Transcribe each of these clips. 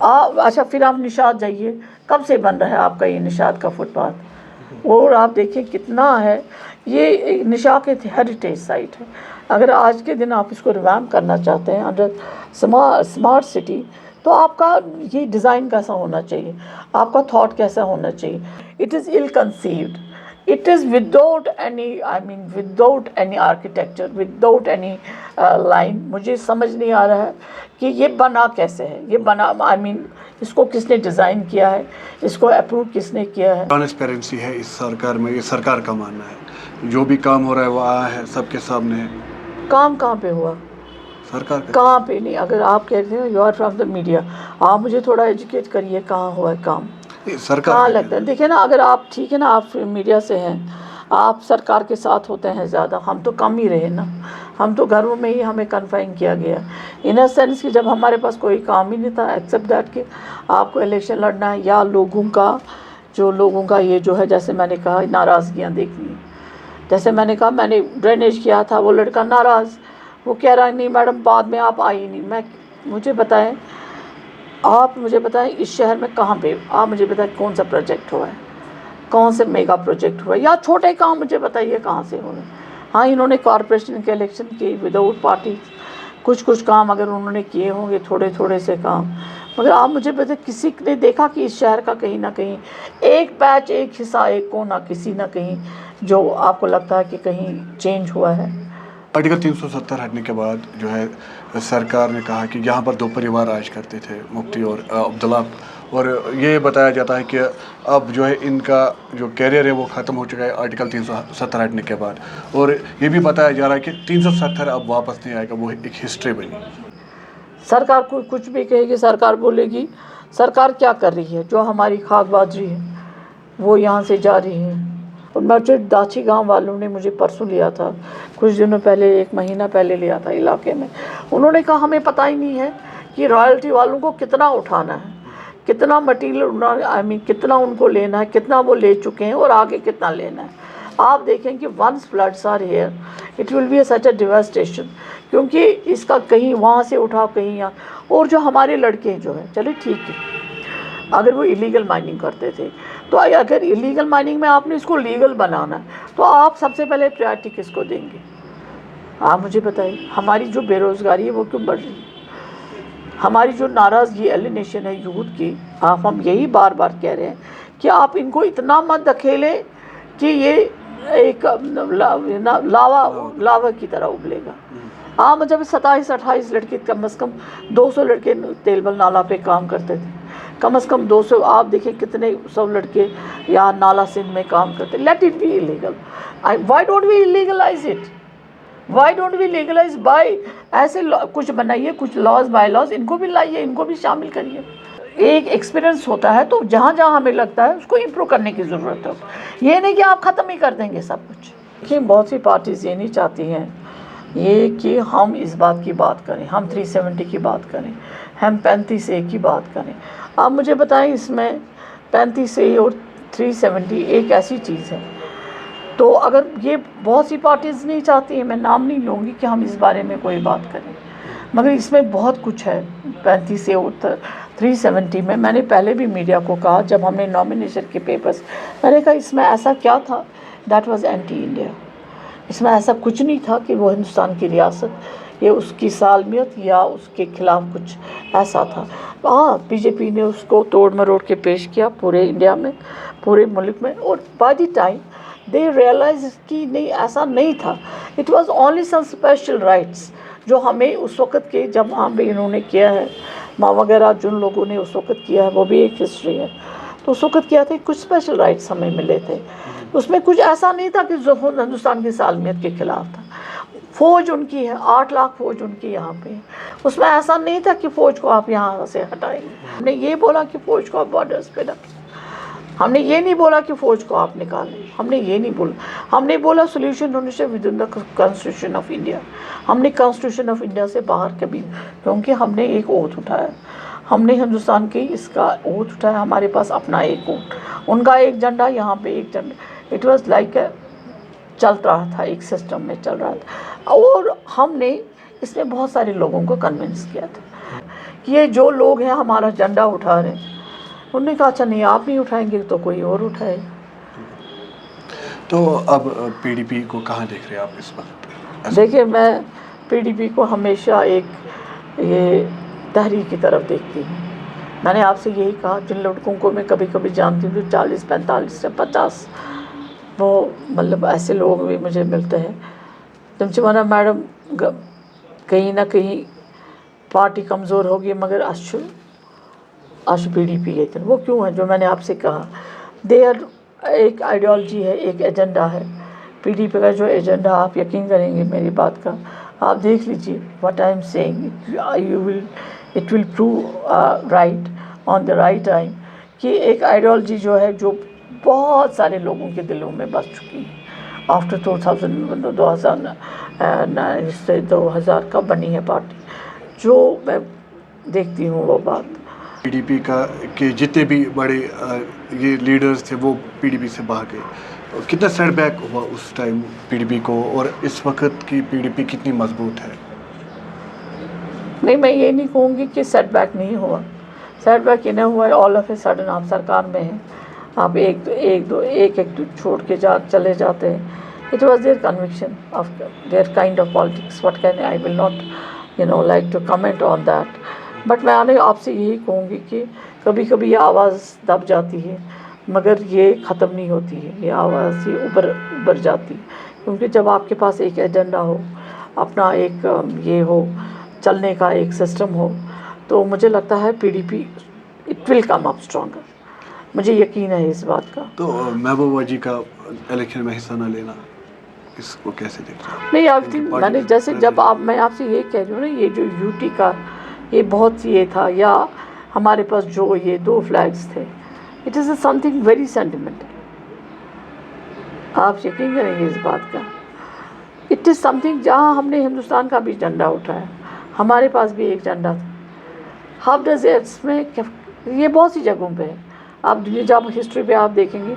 اچھا پھر آپ نشاط جائیے، کب سے بن رہا ہے آپ کا یہ نشاط کا فٹ پاتھ، اور آپ دیکھیں کتنا ہے، یہ نشاط ایک ہیریٹیج سائٹ ہے. اگر آج کے دن آپ اس کو ریویمپ کرنا چاہتے ہیں انڈر اسمارٹ سٹی، تو آپ کا یہ ڈیزائن کیسا ہونا چاہیے، آپ کا تھاٹ کیسا ہونا چاہیے. It is ill conceived. It is without any architecture, without any line. مجھے سمجھ نہیں آ رہا ہے کہ یہ بنا کیسے ہے، یہ بنا اس کو کس نے ڈیزائن کیا ہے، اس کو اپروو کس نے کیا ہے. ٹرانسپیرنسی ہے اس سرکار میں، یہ سرکار کا ماننا ہے. جو بھی کام ہو رہا ہے وہ آیا ہے سب کے سامنے ہے. کام کہاں پہ ہوا؟ سرکار کا کہاں پہ نہیں. اگر آپ کہتے ہیں you are from the media, آپ مجھے تھوڑا ایجوکیٹ کریے، کہاں ہوا ہے کام، کہاں لگتا ہے. دیکھیں نا، اگر آپ ٹھیک ہے نا، آپ میڈیا سے ہیں، آپ سرکار کے ساتھ ہوتے ہیں زیادہ، ہم تو کم ہی رہے نا، ہم تو گھروں میں ہی ہمیں کنفائن کیا گیا ان اے سینس کہ جب ہمارے پاس کوئی کام ہی نہیں تھا ایکسیپٹ دیٹ کہ آپ کو الیکشن لڑنا ہے یا لوگوں کا یہ جو ہے، جیسے میں نے کہا ناراضگیاں دیکھنی ہیں. جیسے میں نے کہا، میں نے ڈرینیج کیا تھا، وہ لڑکا ناراض، وہ کہہ رہا ہے نہیں میڈم بعد میں آپ آئی نہیں. مجھے بتائیں، آپ مجھے بتائیں اس شہر میں کہاں پہ، آپ مجھے بتائیں کون سا پروجیکٹ ہوا ہے، کون سے میگا پروجیکٹ ہوا ہے، یا چھوٹے کام مجھے بتائیے کہاں سے ہو رہے ہیں. ہاں انہوں نے کارپوریشن کے الیکشن کی وداؤٹ پارٹی، کچھ کام اگر انہوں نے کیے ہوں گے، تھوڑے سے کام، مگر آپ مجھے بتائیں کسی نے دیکھا کہ اس شہر کا کہیں نہ کہیں ایک پیچ، ایک حصہ، ایک کونا کسی نہ کہیں جو آپ کو لگتا ہے کہ کہیں چینج ہوا ہے. آرٹیکل 370 ہٹنے کے بعد جو ہے سرکار نے کہا کہ یہاں پر 2 پریوار راج کرتے تھے، مفتی اور عبداللہ، اور یہ بتایا جاتا ہے کہ اب جو ہے ان کا جو کیریئر ہے وہ ختم ہو چکا ہے آرٹیکل 370 ہٹنے کے بعد. اور یہ بھی بتایا جا رہا ہے کہ 370 اب واپس نہیں آئے گا، وہ ایک ہسٹری بنی. سرکار کو کچھ بھی کہے گی، سرکار بولے گی سرکار کیا کر رہی ہے، جو ہماری خاک باجری ہے وہ یہاں سے جا رہی ہے. اور مرچٹ داچھی گاؤں والوں نے مجھے پرسوں لیا تھا، کچھ دنوں پہلے، 1 مہینہ پہلے لیا تھا علاقے میں. انہوں نے کہا ہمیں پتہ ہی نہیں ہے کہ رائلٹی والوں کو کتنا اٹھانا ہے، کتنا مٹیریل کتنا ان کو لینا ہے، کتنا وہ لے چکے ہیں اور آگے کتنا لینا ہے. آپ دیکھیں کہ once floods are here it will be such a devastation, کیونکہ اس کا کہیں وہاں سے اٹھاؤ کہیں یہاں. اور جو ہمارے لڑکے جو ہیں، چلے ٹھیک ہے اگر وہ ایلیگل مائننگ کرتے تھے، تو اگر ایلیگل مائننگ میں آپ نے اس کو لیگل بنانا ہے تو آپ سب سے پہلے پریارٹی کس کو دیں گے؟ آپ مجھے بتائیے. ہماری جو بے روزگاری ہے وہ کیوں بڑھ رہی ہے؟ ہماری جو ناراضگی ایلینیشن ہے یوتھ کی، ہم یہی بار بار کہہ رہے ہیں کہ آپ ان کو اتنا مت دھکیلیں کہ یہ ایک لاوا کی طرح ابلے گا. آپ جب 27-28 لڑکے، کم از کم 200 لڑکے تیل بل نالا پہ کام کرتے تھے، کم از کم 200. آپ دیکھیں کتنے 100 لڑکے یہاں نالا سندھ میں کام کرتے. Let it be illegal. Why don't we legalize it? Why don't we legalize بائی؟ ایسے کچھ بنائیے، کچھ لاز بائی لاز، ان کو بھی لائیے، ان کو بھی شامل کریے. ایک ایکسپیرئنس ہوتا ہے تو جہاں جہاں ہمیں لگتا ہے اس کو امپروو کرنے کی ضرورت ہے. یہ نہیں کہ آپ ختم ہی کر دیں گے سب کچھ. دیکھیں بہت سی پارٹیز یہ نہیں چاہتی ہیں یہ کہ ہم اس بات کی بات کریں، ہم 370 کی بات کریں، ہم 35A کی بات کریں. آپ مجھے بتائیں اس میں 35A اور 370 ایک ایسی چیز ہے، تو اگر یہ بہت سی پارٹیز نہیں چاہتی ہیں، میں نام نہیں لوں گی کہ ہم اس بارے میں کوئی بات کریں، مگر اس میں بہت کچھ ہے 35A اور 370 میں. میں نے پہلے بھی میڈیا کو کہا جب ہم نے نامینیشن کے پیپرز، میں نے کہا اس میں ایسا کیا تھا دیٹ واز اینٹی انڈیا. اس میں ایسا کچھ نہیں تھا کہ وہ ہندوستان کی ریاست یا اس کی سالمیت یا اس کے خلاف کچھ ایسا تھا. ہاں بی جے پی نے اس کو توڑ مروڑ کے پیش کیا پورے انڈیا میں، پورے ملک میں، اور by the time they realize کہ نہیں ایسا نہیں تھا. It was only some special rights جو ہمیں اس وقت کے، جب وہاں پہ انہوں نے کیا ہے ماں وغیرہ جن لوگوں نے اس وقت کیا ہے، وہ بھی ایک ہسٹری ہے. تو اس وقت کیا تھے، کچھ اسپیشل رائٹس ہمیں ملے تھے. اس میں کچھ ایسا نہیں تھا کہ ہندوستان کی سالمیت کے خلاف تھا. فوج ان کی ہے، 8 لاکھ فوج ان کی یہاں پہ. اس میں ایسا نہیں تھا کہ فوج کو آپ یہاں سے ہٹائیں گے. ہم نے یہ بولا کہ فوج کو آپ بارڈرز پہ رکھیں. ہم نے یہ نہیں بولا کہ فوج کو آپ نکالیں. ہم نے یہ نہیں بولا. ہم نے بولا سولوشن ہونے سے with in the constitution of India. ہم نے کانسٹیٹیوشن آف انڈیا سے باہر کبھی، کیونکہ ہم نے ایک اوتھ اٹھایا، ہم نے ہندوستان کی اس کا اوتھ اٹھایا. ہمارے پاس اپنا ایک اوتھ، ان کا ایک جھنڈا، یہاں پہ ایک جھنڈا. اٹ واز لائک چل رہا تھا، ایک سسٹم میں چل رہا تھا. اور ہم نے اس میں بہت سارے لوگوں کو کنونس کیا تھا. کہ یہ جو لوگ ہیں ہمارا جھنڈا اٹھا رہے ہیں. انہوں نے کہا اچھا نہیں آپ نہیں اٹھائیں گے تو کوئی اور اٹھائے. تو اب پی ڈی پی کو کہاں دیکھ رہے ہیں آپ اس وقت؟ دیکھیے میں پی ڈی پی کو ہمیشہ ایک یہ تحریک کی طرف دیکھتی ہوں. میں نے آپ سے یہی کہا جن لڑکوں کو میں کبھی کبھی جانتی ہوں جو 40 45 سے 50 وہ مطلب ایسے لوگ بھی مجھے ملتے ہیں. تمچمانہ میڈم کہیں نہ کہیں پارٹی کمزور ہوگی مگر اش پی ڈی پی لیکن وہ کیوں ہے جو میں نے آپ سے کہا دیر ایک آئیڈیالوجی ہے ایک ایجنڈا ہے. پی ڈی پی کا جو ایجنڈا آپ یقین کریں گے میری بات کا آپ دیکھ لیجیے what I am seeing it will prove right on the right time کہ ایک آئیڈیالوجی جو ہے جو بہت سارے لوگوں کے دلوں میں بس چکی ہے آفٹر 2000 کب بنی ہے پارٹی جو میں دیکھتی ہوں وہ بات. پی ڈی پی کا کہ جتنے بھی بڑے یہ لیڈرز تھے وہ پی ڈی پی سے باہر گئے. کتنا سیٹ بیک ہوا اس ٹائم پی ڈی پی کو اور اس وقت کی پی ڈی پی کتنی مضبوط ہے؟ نہیں میں یہ نہیں کہوں گی کہ سیٹ بیک نہیں ہوا. سیٹ بیک یہ نہ ہوا ہے آل آف اے سڈن آپ سرکار میں ہیں آپ ایک دو چھوڑ کے چلے جاتے ہیں. It was their conviction of their kind of politics what can I will not like to comment on that. But میں آپ سے یہی کہوں گی کہ کبھی کبھی یہ آواز دب جاتی ہے مگر یہ ختم نہیں ہوتی ہے. یہ آواز یہ ابھر جاتی ہے کیونکہ جب آپ کے پاس ایک ایجنڈا ہو اپنا ایک یہ ہو چلنے کا ایک سسٹم ہو تو مجھے لگتا ہے P D P it will come up stronger. مجھے یقین ہے اس بات کا. تو محبوبہ جی کا الیکشن میں حصہ نہ لینا اس کو کیسے دیکھتے ہیں؟ نہیں آپ میں نے جیسے جب میں آپ سے یہ کہہ رہی ہوں نا یہ جو یو ٹی کا یہ بہت یہ تھا یا ہمارے پاس جو یہ 2 فلیگس تھے it is a some thing very sentimental. آپ یقین کریں گے اس بات کا اٹ از سم تھنگ جہاں ہم نے ہندوستان کا بھی جھنڈا اٹھایا ہمارے پاس بھی ایک جھنڈا تھا. ہاؤ ڈز اٹس میں یہ بہت سی جگہوں پہ ہے. آپ جب ہسٹری پہ آپ دیکھیں گے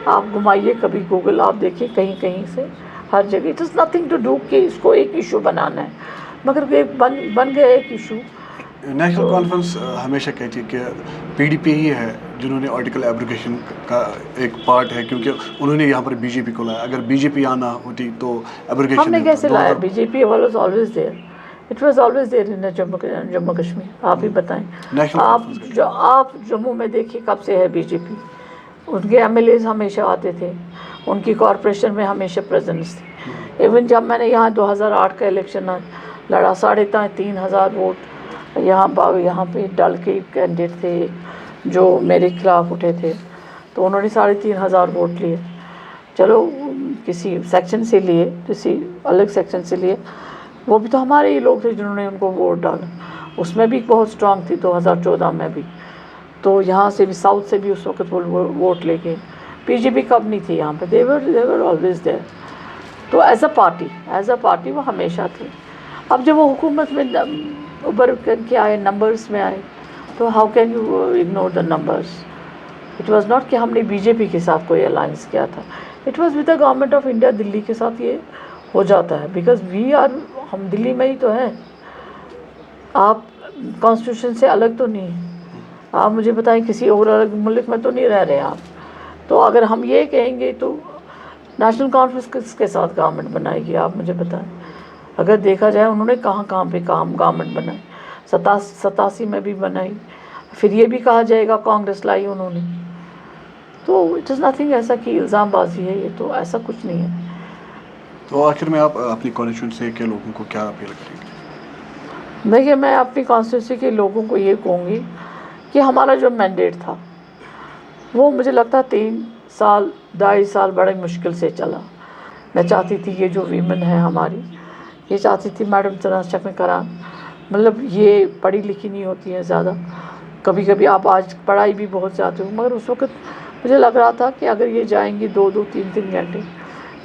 آپ گھمائیے کبھی گوگل آپ دیکھیں کہیں سے ہر جگہ it is nothing to do کہ اس کو ایک ایشو بنانا ہے مگر بن گیا ایک ایشو. نیشنل کانفرنس ہمیشہ کہتی ہے کہ پی ڈی پی ہی ہے جنہوں نے آرٹیکل ایبریگیشن کا ایک پارٹ ہے کیونکہ انہوں نے یہاں پر بی جے پی کو لایا. اگر بی جے پی آنا ہوتی تو ایبریگیشن ہم نے کیسے لایا؟ B J P was always there. It was always there in Jammu Kashmir. آپ ہی بتائیں آپ جموں میں دیکھیے کب سے ہے بی جے پی. ان کے ایم ایل ایز ہمیشہ آتے تھے ان کی کارپوریشن میں ہمیشہ پریزنس تھی. ایون جب میں نے یہاں 2008 کا الیکشن لڑا 3,500 ووٹ یہاں پہ ڈل کے کینڈیڈیٹ تھے جو میرے خلاف اٹھے تھے تو انہوں نے 3,500 ووٹ لیے. چلو کسی سیکشن سے لیے کسی الگ سیکشن سے لیے وہ بھی تو ہمارے ہی لوگ تھے جنہوں نے ان کو ووٹ ڈالا. اس میں بھی بہت اسٹرانگ تھی 2014 میں بھی. تو یہاں سے بھی ساؤتھ سے بھی اس وقت ووٹ لے کے بی جے پی کب نہیں تھی یہاں پہ. دیور آلویز دیئر. تو ایز اے پارٹی وہ ہمیشہ تھے. اب جب وہ حکومت میں ابھر کر کے آئے نمبرز میں آئے تو how can you ignore the numbers. It was not کہ ہم نے بی جے پی کے ساتھ کوئی الائنس کیا تھا. It was with the government of India. Delhi کے ساتھ یہ ہو جاتا ہے بیکاز ہم دلی میں ہی تو ہیں. آپ کانسٹیٹیوشن سے الگ تو نہیں ہیں. آپ مجھے بتائیں کسی اور الگ ملک میں تو نہیں رہ رہے آپ. تو اگر ہم یہ کہیں گے تو نیشنل کانفرنس کس کے ساتھ گورنمنٹ بنائے گی آپ مجھے بتائیں. اگر دیکھا جائے انہوں نے کہاں پہ گورنمنٹ بنائی. 87 میں بھی بنائی. پھر یہ بھی کہا جائے گا کانگریس لائی انہوں نے. تو اٹ از نتھنگ ایسا کہ الزام بازی ہے یہ تو ایسا کچھ نہیں ہے. تو آخر میں آپ اپنی کانسٹیٹیوئنسی کے لوگوں کو کیا اپیل کریں گے؟ دیکھیے میں اپنی کانسٹیٹیوئنسی کے لوگوں کو یہ کہوں گی کہ ہمارا جو مینڈیٹ تھا وہ مجھے لگتا 2.5 سال بڑے مشکل سے چلا. میں چاہتی تھی یہ جو ویمن ہے ہماری یہ چاہتی تھی میڈم چناچک میں کران مطلب یہ پڑھی لکھی نہیں ہوتی ہیں زیادہ. کبھی کبھی آپ آج پڑھائی بھی بہت چاہتے ہو مگر اس وقت مجھے لگ رہا تھا کہ اگر یہ جائیں گی 2 3 گھنٹے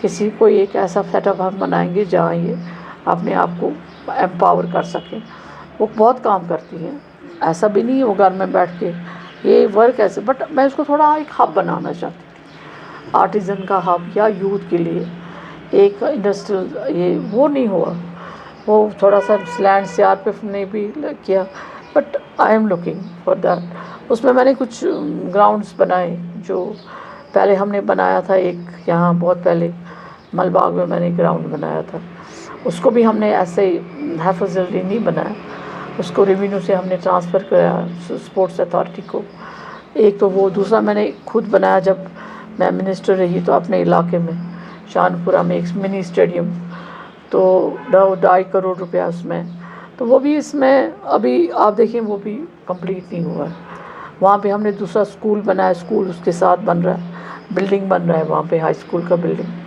کسی کو ایک ایسا سیٹ اپ ہم بنائیں گے جہاں یہ اپنے آپ کو ایمپاور کر سکیں. وہ بہت کام کرتی ہیں. ایسا بھی نہیں وہ گھر میں بیٹھ کے یہ ورک ایسے بٹ میں اس کو تھوڑا ایک ہب بنانا چاہتی تھی. آرٹیزن کا ہب یا یوتھ کے لیے ایک انڈسٹریل یہ وہ نہیں ہوا. وہ تھوڑا سا لینڈ CRPF نے بھی کیا but I am looking for that. اس میں نے کچھ گراؤنڈس بنائے جو پہلے ہم نے بنایا تھا. ایک یہاں بہت پہلے مل باغ میں میں نے گراؤنڈ بنایا تھا. اس کو بھی ہم نے ایسے حفظ جلدی نہیں بنایا, اس کو ریونیو سے ہم نے ٹرانسفر کرایا اسپورٹس اتھارٹی کو. ایک تو وہ, دوسرا میں نے خود بنایا جب میں منسٹر رہی تو اپنے علاقے میں شانپورہ میں ایک منی اسٹیڈیم, تو 2.5 کروڑ روپیہ اس میں. تو وہ بھی اس میں ابھی آپ دیکھیں وہ بھی کمپلیٹ نہیں ہوا ہے. وہاں پہ ہم نے دوسرا اسکول بنایا, اسکول اس کے ساتھ بن رہا ہے, بلڈنگ بن رہا ہے وہاں پہ, ہائی اسکول کا بلڈنگ.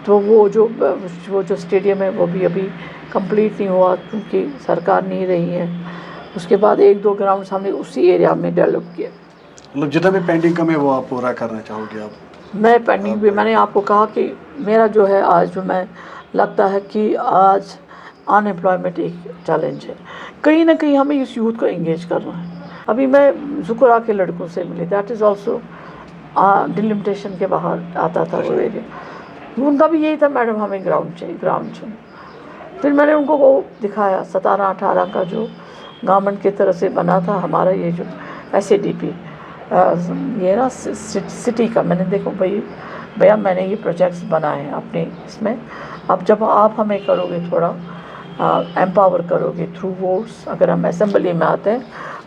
تو وہ جو اسٹیڈیم ہے وہ بھی ابھی کمپلیٹ نہیں ہوا کیونکہ سرکار نہیں رہی ہے. اس کے بعد 1-2 گراؤنڈس ہم نے اسی ایریا میں ڈیولپ کیا. مطلب جتنا بھی پینڈنگ کم ہے وہ آپ پورا کرنا چاہو گے آپ؟ میں پینڈنگ بھی, میں نے آپ کو کہا کہ میرا جو ہے آج جو میں لگتا ہے کہ آج ان امپلائمنٹ ایک چیلنج ہے. کہیں نہ کہیں ہمیں اس یوتھ کو انگیج کرنا ہے. ابھی میں ذکرا کے لڑکوں سے ملی, دیٹ از آلسو ڈیلیمیٹیشن کے باہر آتا تھا وہ ایریا. ان کا بھی یہی تھا, میڈم ہمیں گراؤنڈ چاہیے. پھر میں نے ان کو وہ دکھایا 17-18 کا جو گورنمنٹ کی طرف سے بنا تھا ہمارا یہ جو SADP یہ نا سٹی کا. میں نے دیکھو بھیا میں نے یہ پروجیکٹس بنائے ہیں اپنے اس میں. اب جب آپ ہمیں کرو گے تھوڑا ایمپاور کرو گے تھرو ووٹس, اگر ہم اسمبلی میں آتے ہیں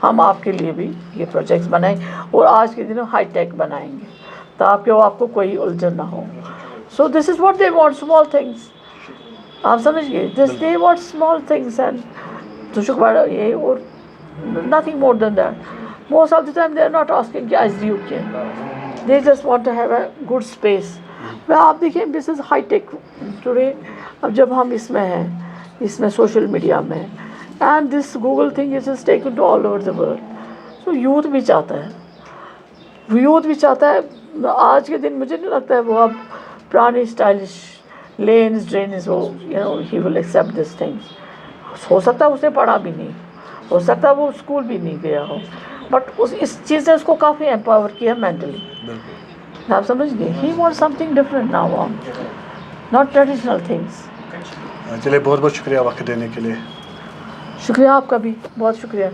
ہم آپ کے لیے بھی یہ پروجیکٹس بنائیں اور آج کے دنوں ہائی ٹیک بنائیں گے تاکہ آپ کو کوئی الجھن نہ ہو. So this is what they want, small things. آپ سمجھ گئے, this they want small things and تو شکر یہ, اور nothing more than that. Most of the time they are not asking کہ ISDU کیا, they just want to have a good space. میں آپ دیکھیں this is high tech today. اب جب ہم اس میں ہیں, اس میں سوشل میڈیا میں, and this Google thing is just taken to all over the world. So youth بھی چاہتا ہے, آج کے دن مجھے نہیں لگتا ہے وہ اب پرانی اسٹائلش لینز ڈرینز وہ he will accept these things. ہو سکتا ہے اسے پڑھا بھی نہیں, ہو سکتا ہے وہ اسکول بھی نہیں گیا ہو, بٹ اس چیز نے اس کو کافی امپاور کیا مینٹلی. آپ سمجھ گئے, he want something different now, not traditional things. چلیے بہت بہت شکریہ وقت دینے کے لیے. شکریہ آپ کا بھی, بہت شکریہ.